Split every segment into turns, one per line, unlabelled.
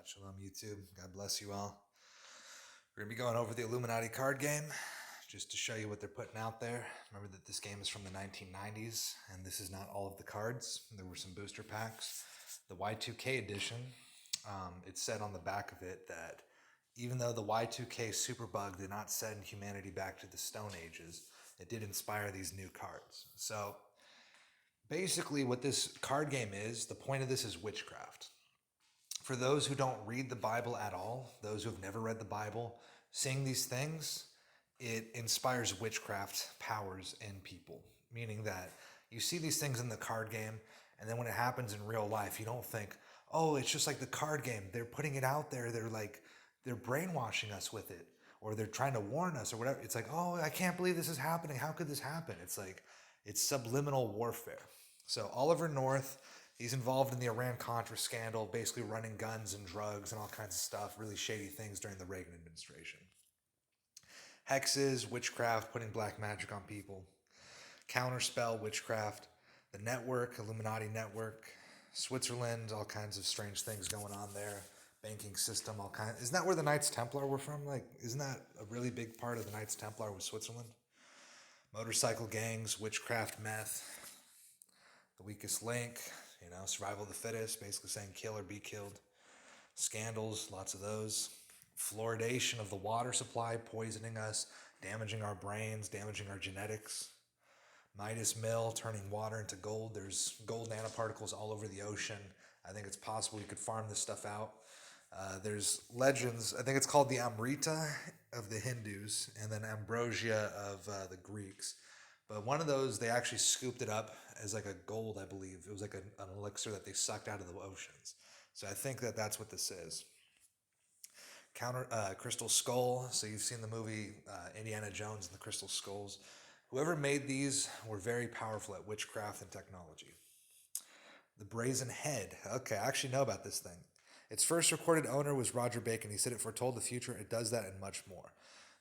Shabbat Shalom, YouTube. God bless you all. We're going to be going over the Illuminati card game just to show you what they're putting out there. Remember that this game is from the 1990s, and this is not all of the cards. There were some booster packs. The Y2K edition, it said on the back of it that even though the Y2K superbug did not send humanity back to the Stone Ages, it did inspire these new cards. So basically what this card game is, the point of this is witchcraft. For those who don't read the Bible at all, those who have never read the Bible, seeing these things, it inspires witchcraft powers in people. Meaning that you see these things in the card game, and then when it happens in real life, you don't think, oh, it's just like the card game. They're putting it out there. They're brainwashing us with it, or they're trying to warn us or whatever. It's like, oh, I can't believe this is happening. How could this happen? It's like, it's subliminal warfare. So Oliver North, he's involved in the Iran-Contra scandal, basically running guns and drugs and all kinds of stuff, really shady things during the Reagan administration. Hexes, witchcraft, putting black magic on people. Counterspell, witchcraft. The network, Illuminati network. Switzerland, all kinds of strange things going on there. Banking system, all kinds. Isn't that where the Knights Templar were from? Isn't that a really big part of the Knights Templar was Switzerland? Motorcycle gangs, witchcraft, meth. The weakest link, survival of the fittest, basically saying kill or be killed. Scandals, lots of those. Fluoridation of the water supply, poisoning us, damaging our brains, damaging our genetics. Midas Mill, turning water into gold. There's gold nanoparticles all over the ocean. I think it's possible you could farm this stuff out. There's legends, I think it's called the Amrita of the Hindus, and then Ambrosia of the Greeks. But one of those, they actually scooped it up as like a gold, I believe. It was like an elixir that they sucked out of the oceans. So I think that that's what this is. Crystal Skull. So you've seen the movie Indiana Jones and the Crystal Skulls. Whoever made these were very powerful at witchcraft and technology. The Brazen Head. Okay, I actually know about this thing. Its first recorded owner was Roger Bacon. He said it foretold the future. It does that and much more.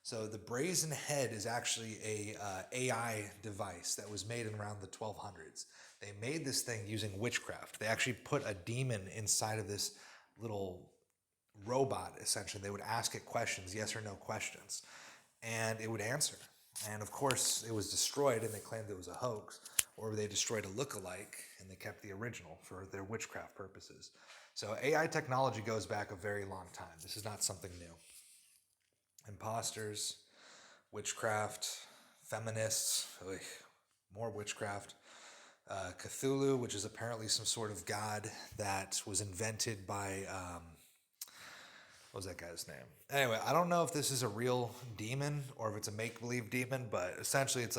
So the Brazen Head is actually a AI device that was made in around the 1200s. They made this thing using witchcraft. They actually put a demon inside of this little robot, essentially. They would ask it questions, yes or no questions, and it would answer. And of course, it was destroyed, and they claimed it was a hoax, or they destroyed a lookalike, and they kept the original for their witchcraft purposes. So AI technology goes back a very long time. This is not something new. Imposters, witchcraft, feminists, more witchcraft. Cthulhu, which is apparently some sort of god that was invented by, what was that guy's name? Anyway, I don't know if this is a real demon or if it's a make-believe demon, but essentially it's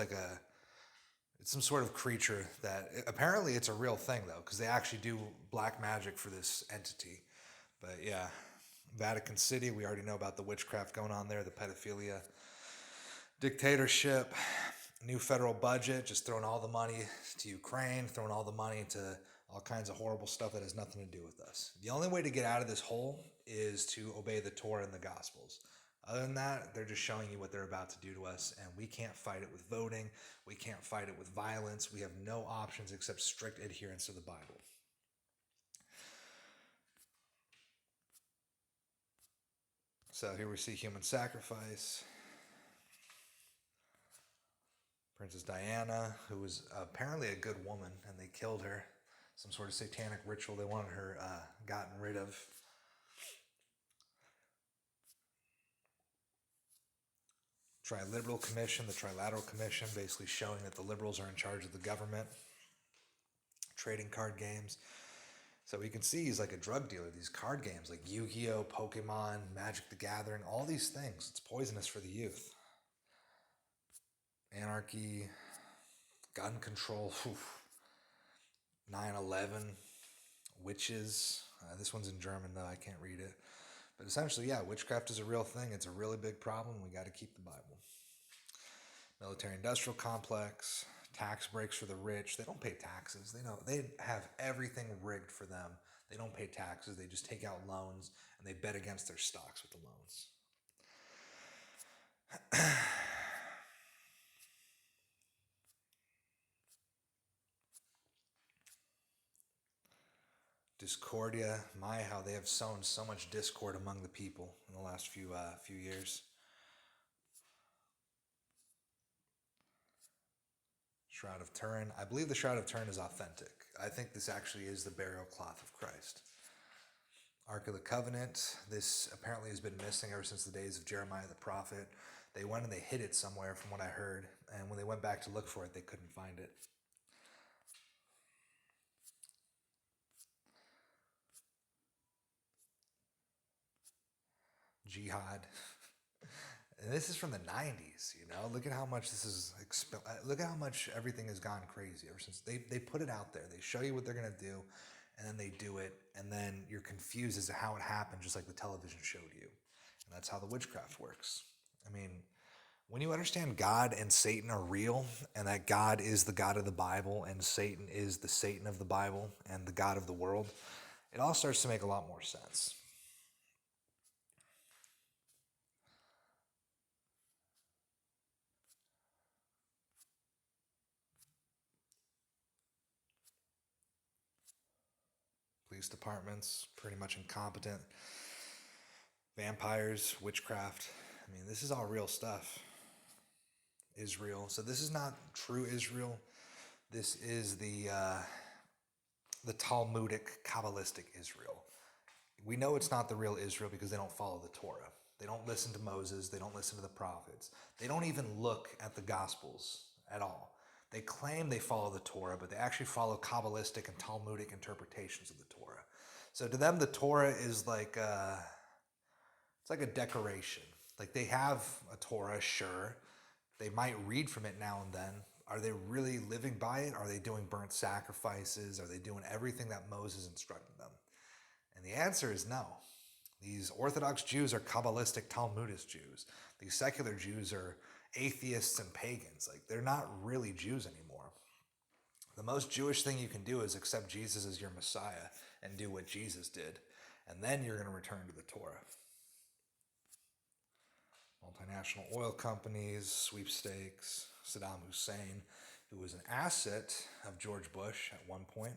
some sort of creature that, apparently it's a real thing though, because they actually do black magic for this entity. But yeah, Vatican City, we already know about the witchcraft going on there, the pedophilia. Dictatorship, new federal budget, just throwing all the money to Ukraine, throwing all the money to all kinds of horrible stuff that has nothing to do with us. The only way to get out of this hole is to obey the Torah and the Gospels. Other than that, they're just showing you what they're about to do to us, and we can't fight it with voting. We can't fight it with violence. We have no options except strict adherence to the Bible. So here we see human sacrifice. Princess Diana, who was apparently a good woman, and they killed her. Some sort of satanic ritual they wanted her gotten rid of. Triliberal Commission, the Trilateral Commission, basically showing that the liberals are in charge of the government. Trading card games. So you can see he's like a drug dealer. These card games like Yu-Gi-Oh, Pokemon, Magic the Gathering, all these things. It's poisonous for the youth. Anarchy, gun control, 9/11, witches. This one's in German though, I can't read it. But essentially, yeah, witchcraft is a real thing. It's a really big problem. We got to keep the Bible. Military-industrial complex, tax breaks for the rich. They don't pay taxes. They have everything rigged for them. They don't pay taxes. They just take out loans and they bet against their stocks with the loans. Discordia. My, how they have sown so much discord among the people in the last few years. Shroud of Turin. I believe the Shroud of Turin is authentic. I think this actually is the burial cloth of Christ. Ark of the Covenant. This apparently has been missing ever since the days of Jeremiah the prophet. They went and they hid it somewhere from what I heard. And when they went back to look for it, they couldn't find it. Jihad. And this is from the 90s, you know? Look at how much this is, look at how much everything has gone crazy ever since. They put it out there. They show you what they're going to do, and then they do it, and then you're confused as to how it happened, just like the television showed you. And that's how the witchcraft works. I mean, when you understand God and Satan are real, and that God is the God of the Bible, and Satan is the Satan of the Bible, and the God of the world, it all starts to make a lot more sense. Police departments, pretty much incompetent. Vampires, witchcraft. I mean, this is all real stuff. Israel. So this is not true Israel. This is the Talmudic, Kabbalistic Israel. We know it's not the real Israel because they don't follow the Torah. They don't listen to Moses. They don't listen to the prophets. They don't even look at the Gospels at all. They claim they follow the Torah, but they actually follow Kabbalistic and Talmudic interpretations of the Torah. So to them, the Torah is like it's like a decoration. Like they have a Torah, sure. They might read from it now and then. Are they really living by it? Are they doing burnt sacrifices? Are they doing everything that Moses instructed them? And the answer is no. These Orthodox Jews are Kabbalistic Talmudist Jews. These secular Jews are atheists and pagans. Like, they're not really Jews anymore. The most Jewish thing you can do is accept Jesus as your Messiah and do what Jesus did. And then you're going to return to the Torah. Multinational oil companies, sweepstakes, Saddam Hussein, who was an asset of George Bush at one point.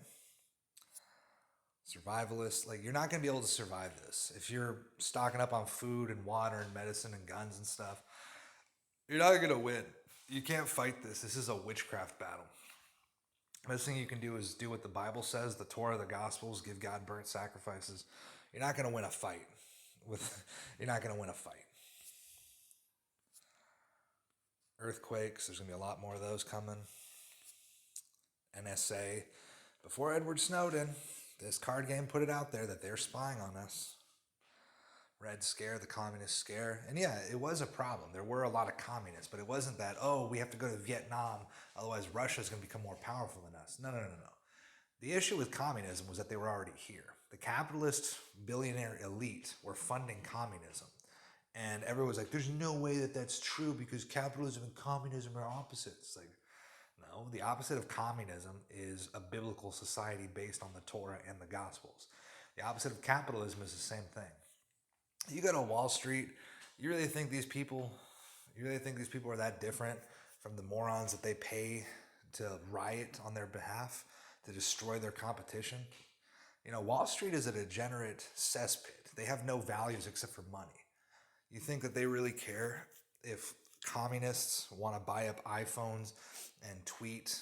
Survivalists, like, you're not going to be able to survive this. If you're stocking up on food and water and medicine and guns and stuff, you're not going to win. You can't fight this. This is a witchcraft battle. The best thing you can do is do what the Bible says, the Torah, the Gospels, give God burnt sacrifices. You're not going to win a fight. You're not going to win a fight. Earthquakes, there's going to be a lot more of those coming. NSA. Before Edward Snowden, this card game put it out there that they're spying on us. Red Scare, the communist scare. And yeah, it was a problem. There were a lot of communists, but it wasn't that, oh, we have to go to Vietnam, otherwise Russia's going to become more powerful than us. No. The issue with communism was that they were already here. The capitalist billionaire elite were funding communism. And everyone was like, there's no way that that's true because capitalism and communism are opposites. Like, no, the opposite of communism is a biblical society based on the Torah and the Gospels. The opposite of capitalism is the same thing. You go to Wall Street, you really think these people are that different from the morons that they pay to riot on their behalf, to destroy their competition? You know, Wall Street is a degenerate cesspit. They have no values except for money. You think that they really care if communists want to buy up iPhones and tweet,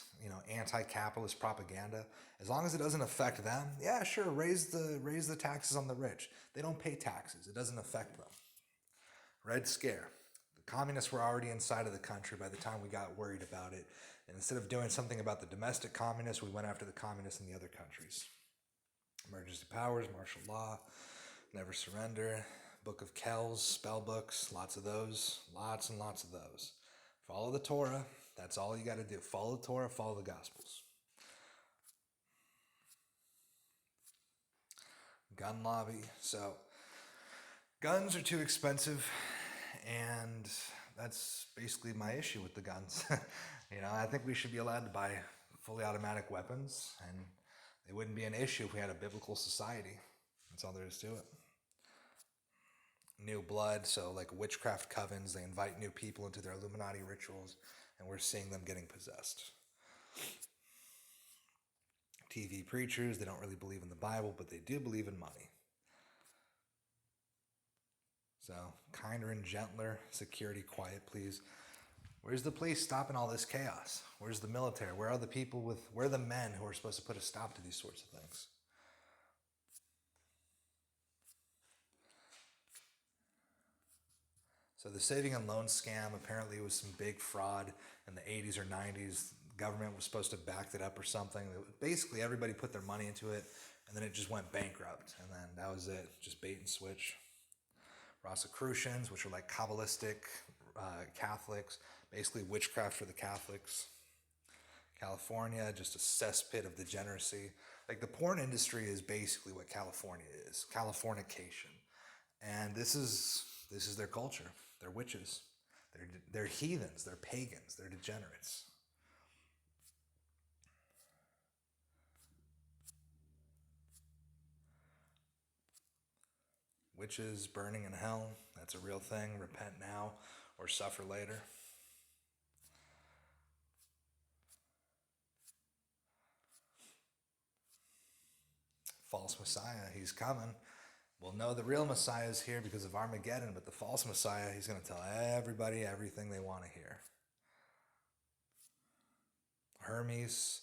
anti-capitalist propaganda? As long as it doesn't affect them, yeah, sure, raise the taxes on the rich. They don't pay taxes. It doesn't affect them. Red Scare. The communists were already inside of the country by the time we got worried about it. And instead of doing something about the domestic communists, we went after the communists in the other countries. Emergency powers, martial law, never surrender, Book of Kells, spell books, lots of those, lots and lots of those. Follow the Torah. That's all you got to do. Follow the Torah, follow the Gospels. Gun lobby. So, guns are too expensive, and that's basically my issue with the guns. I think we should be allowed to buy fully automatic weapons, and it wouldn't be an issue if we had a biblical society. That's all there is to it. New blood, so like witchcraft covens, they invite new people into their Illuminati rituals, and we're seeing them getting possessed. TV preachers. They don't really believe in the Bible, but they do believe in money. So, kinder and gentler. Security, quiet, please. Where's the police stopping all this chaos? Where's the military? Where are the men who are supposed to put a stop to these sorts of things? So the saving and loan scam apparently was some big fraud in the 80s or 90s. The government was supposed to back it up or something. Basically, everybody put their money into it, and then it just went bankrupt. And then that was it, just bait and switch. Rosicrucians, which are like Kabbalistic Catholics, basically witchcraft for the Catholics. California, just a cesspit of degeneracy. Like the porn industry is basically what California is, Californication. And this is their culture. They're witches. They're heathens. They're pagans. They're degenerates. Witches burning in hell. That's a real thing. Repent now or suffer later. False Messiah. He's coming. We'll know the real Messiah is here because of Armageddon, but the false Messiah, he's going to tell everybody everything they want to hear. Hermes,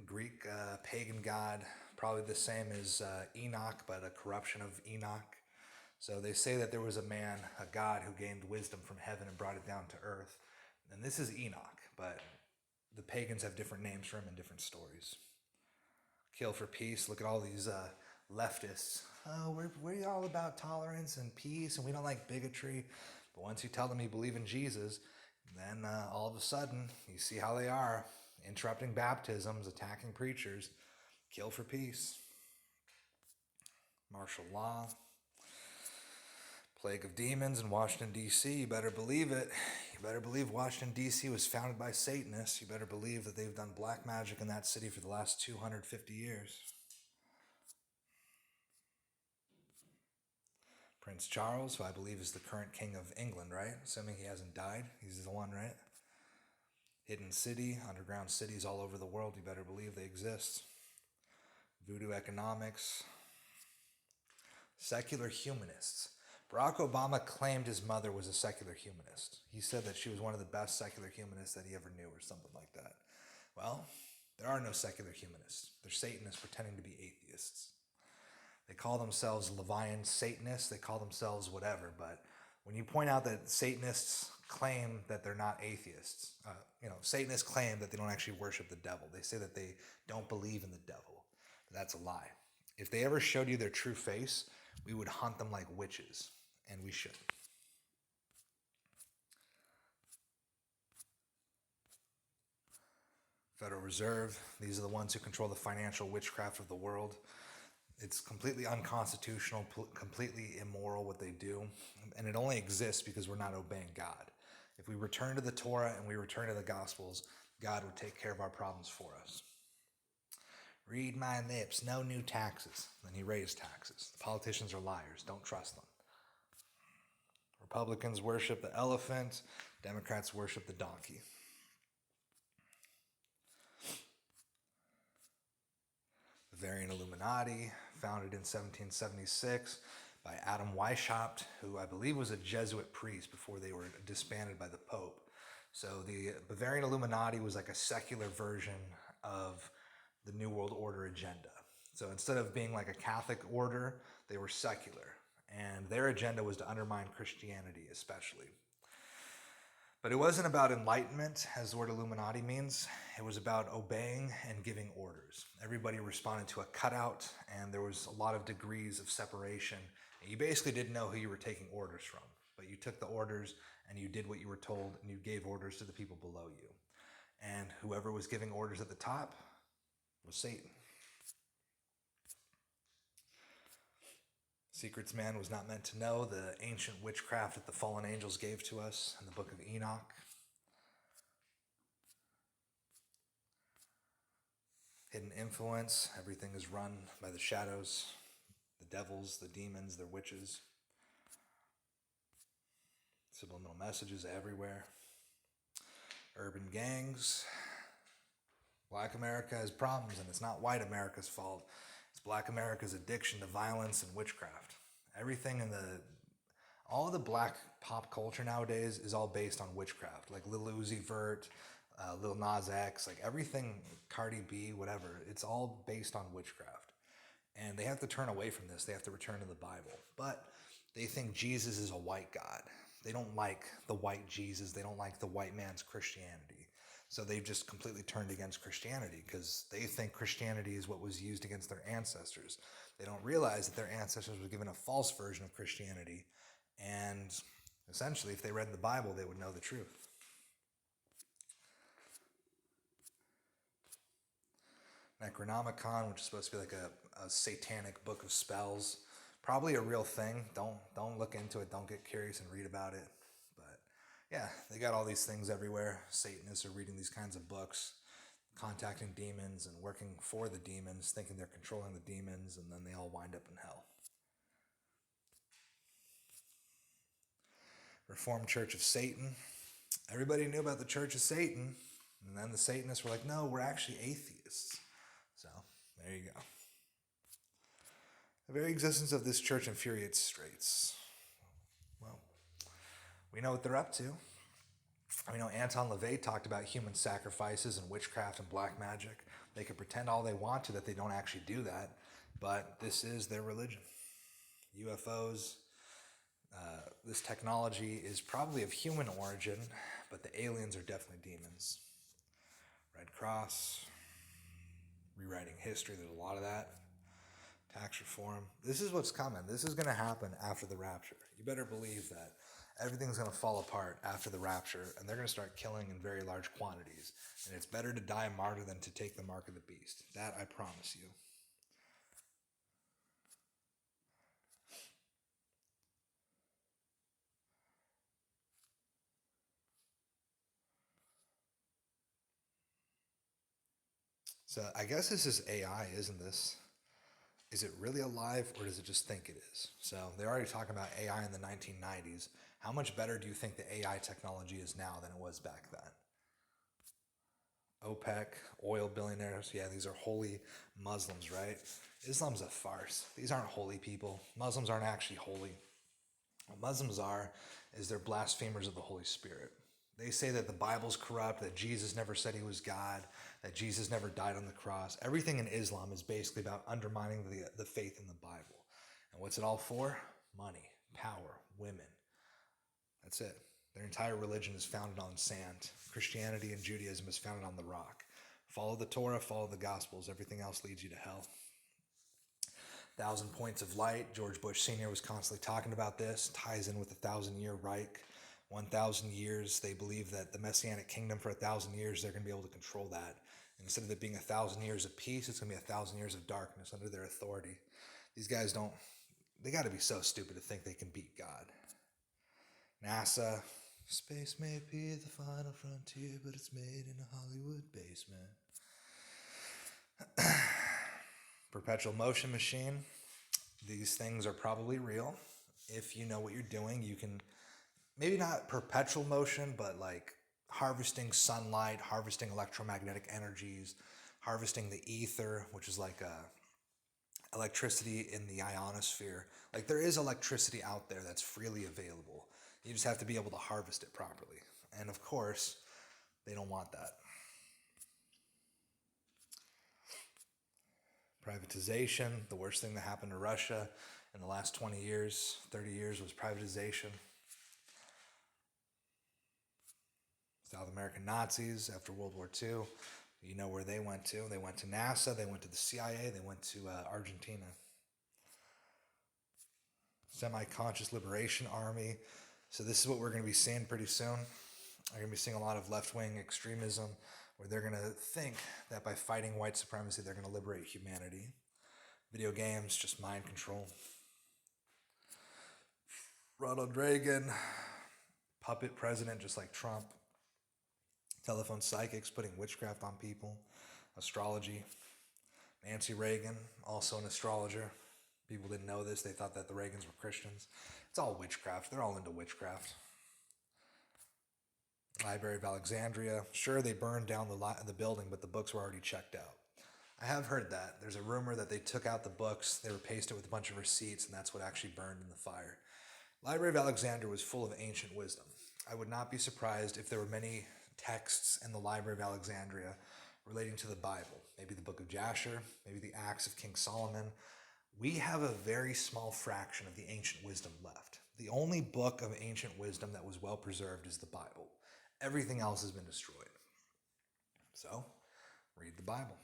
Greek pagan god, probably the same as Enoch, but a corruption of Enoch. So they say that there was a man, a god, who gained wisdom from heaven and brought it down to earth. And this is Enoch, but the pagans have different names for him and different stories. Kill for peace. Look at all these leftists. Oh, we're all about tolerance and peace, and we don't like bigotry. But once you tell them you believe in Jesus, then all of a sudden, you see how they are. Interrupting baptisms, attacking preachers. Kill for peace. Martial law. Plague of demons in Washington, D.C. You better believe it. You better believe Washington, D.C. was founded by Satanists. You better believe that they've done black magic in that city for the last 250 years. Prince Charles, who I believe is the current king of England, right? Assuming he hasn't died. He's the one, right? Hidden city, underground cities all over the world. You better believe they exist. Voodoo economics. Secular humanists. Barack Obama claimed his mother was a secular humanist. He said that she was one of the best secular humanists that he ever knew or something like that. Well, there are no secular humanists. They're Satanists pretending to be atheists. They call themselves Levian Satanists. They call themselves whatever. But when you point out that Satanists claim that they're not atheists, Satanists claim that they don't actually worship the devil. They say that they don't believe in the devil. But that's a lie. If they ever showed you their true face, we would hunt them like witches, and we should. Federal Reserve, these are the ones who control the financial witchcraft of the world. It's completely unconstitutional, completely immoral what they do, and it only exists because we're not obeying God. If we return to the Torah and we return to the Gospels, God would take care of our problems for us. Read my lips, no new taxes. Then he raised taxes. The politicians are liars. Don't trust them. Republicans worship the elephant. Democrats worship the donkey. Bavarian Illuminati, founded in 1776 by Adam Weishaupt, who I believe was a Jesuit priest before they were disbanded by the Pope. So the Bavarian Illuminati was like a secular version of the New World Order agenda. So instead of being like a Catholic order, they were secular. And their agenda was to undermine Christianity especially. But it wasn't about enlightenment, as the word Illuminati means. It was about obeying and giving orders. Everybody responded to a cutout, and there was a lot of degrees of separation. And you basically didn't know who you were taking orders from. But you took the orders, and you did what you were told, and you gave orders to the people below you. And whoever was giving orders at the top was Satan. Secrets man was not meant to know the ancient witchcraft that the fallen angels gave to us in the book of Enoch. Hidden influence, everything is run by the shadows, the devils, the demons, the witches. Subliminal messages everywhere. Urban gangs. Black America has problems, and it's not white America's fault. It's Black America's addiction to violence and witchcraft. Everything in all the black pop culture nowadays is all based on witchcraft. Like Lil Uzi Vert, Lil Nas X, like everything, Cardi B, whatever. It's all based on witchcraft. And they have to turn away from this. They have to return to the Bible. But they think Jesus is a white God. They don't like the white Jesus. They don't like the white man's Christianity. So they've just completely turned against Christianity because they think Christianity is what was used against their ancestors. They don't realize that their ancestors were given a false version of Christianity. And essentially, if they read the Bible, they would know the truth. Necronomicon, which is supposed to be like a satanic book of spells, probably a real thing. Don't look into it. Don't get curious and read about it. But yeah, they got all these things everywhere. Satanists are reading these kinds of books, contacting demons and working for the demons, thinking they're controlling the demons, and then they all wind up in hell. Reformed Church of Satan. Everybody knew about the Church of Satan, and then the Satanists were like, no, we're actually atheists. So, there you go. The very existence of this church infuriates straights. Well, we know what they're up to. We know Anton LaVey talked about human sacrifices and witchcraft and black magic. They can pretend all they want to that they don't actually do that, but this is their religion. UFOs, this technology is probably of human origin, but the aliens are definitely demons. Red Cross, rewriting history, there's a lot of that. Tax reform. This is what's coming. This is going to happen after the rapture. You better believe that everything's going to fall apart after the rapture, and they're going to start killing in very large quantities. And it's better to die a martyr than to take the mark of the beast. That I promise you. So I guess this is AI, isn't this? Is it really alive, or does it just think it is? So they're already talking about AI in the 1990s. How much better do you think the AI technology is now than it was back then? OPEC, oil billionaires, yeah, these are holy Muslims, right? Islam's a farce. These aren't holy people. Muslims aren't actually holy. What Muslims are is they're blasphemers of the Holy Spirit. They say that the Bible's corrupt, that Jesus never said he was God, that Jesus never died on the cross. Everything in Islam is basically about undermining the faith in the Bible. And what's it all for? Money, power, women. That's it. Their entire religion is founded on sand. Christianity and Judaism is founded on the rock. Follow the Torah, follow the Gospels. Everything else leads you to hell. 1,000 Points of Light. George Bush Sr. was constantly talking about this. Ties in with the 1,000-year Reich. 1,000 years, they believe that the Messianic kingdom for 1,000 years, they're going to be able to control that. And instead of it being 1,000 years of peace, it's going to be 1,000 years of darkness under their authority. These guys they got to be so stupid to think they can beat God. NASA, space may be the final frontier, but it's made in a Hollywood basement. Perpetual motion machine. These things are probably real. If you know what you're doing, you can, maybe not perpetual motion, but like harvesting sunlight, harvesting electromagnetic energies, harvesting the ether, which is like electricity in the ionosphere. Like there is electricity out there that's freely available. You just have to be able to harvest it properly. And of course, they don't want that. Privatization, the worst thing that happened to Russia in the last 20 years, 30 years was privatization. South American Nazis after World War II, you know where they went to. They went to NASA, they went to the CIA, they went to Argentina. Semi-conscious liberation army. So this is what we're going to be seeing pretty soon. We're going to be seeing a lot of left-wing extremism where they're going to think that by fighting white supremacy, they're going to liberate humanity. Video games, just mind control. Ronald Reagan, puppet president just like Trump. Telephone psychics putting witchcraft on people. Astrology. Nancy Reagan, also an astrologer. People didn't know this. They thought that the Reagans were Christians. It's all witchcraft. They're all into witchcraft. Library of Alexandria. Sure, they burned down the building, but the books were already checked out. I have heard that. There's a rumor that they took out the books, they replaced it with a bunch of receipts, and that's what actually burned in the fire. Library of Alexandria was full of ancient wisdom. I would not be surprised if there were many texts in the Library of Alexandria relating to the Bible. Maybe the Book of Jasher, maybe the Acts of King Solomon. We have a very small fraction of the ancient wisdom left. The only book of ancient wisdom that was well preserved is the Bible. Everything else has been destroyed. So, read the Bible.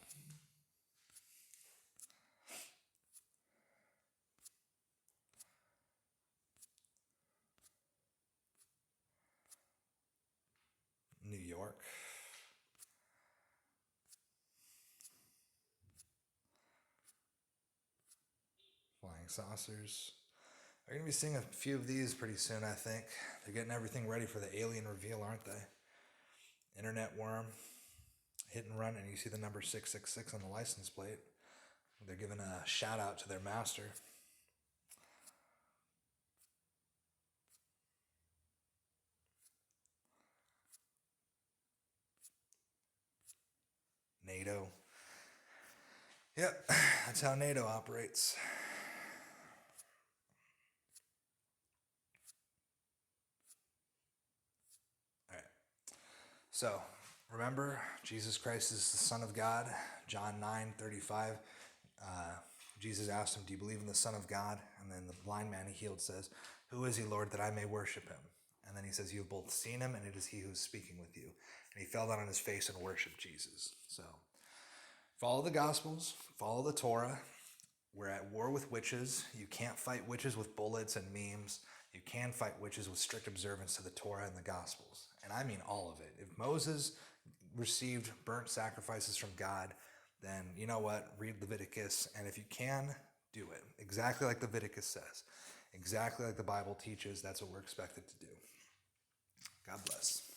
New York. Flying saucers. They're going to be seeing a few of these pretty soon, I think. They're getting everything ready for the alien reveal, aren't they? Internet worm, hit and run, and you see the number 666 on the license plate. They're giving a shout out to their master. NATO. Yep, that's how NATO operates. All right. So, remember, Jesus Christ is the Son of God. John 9:35. Jesus asked him, "Do you believe in the Son of God?" And then the blind man he healed says, "Who is he, Lord, that I may worship him?" And then he says, "You have both seen him, and it is he who is speaking with you." And he fell down on his face and worshiped Jesus. So, follow the Gospels, follow the Torah. We're at war with witches. You can't fight witches with bullets and memes. You can fight witches with strict observance to the Torah and the Gospels. And I mean all of it. If Moses received burnt sacrifices from God, then you know what? Read Leviticus. And if you can, do it. Exactly like Leviticus says. Exactly like the Bible teaches. That's what we're expected to do. God bless.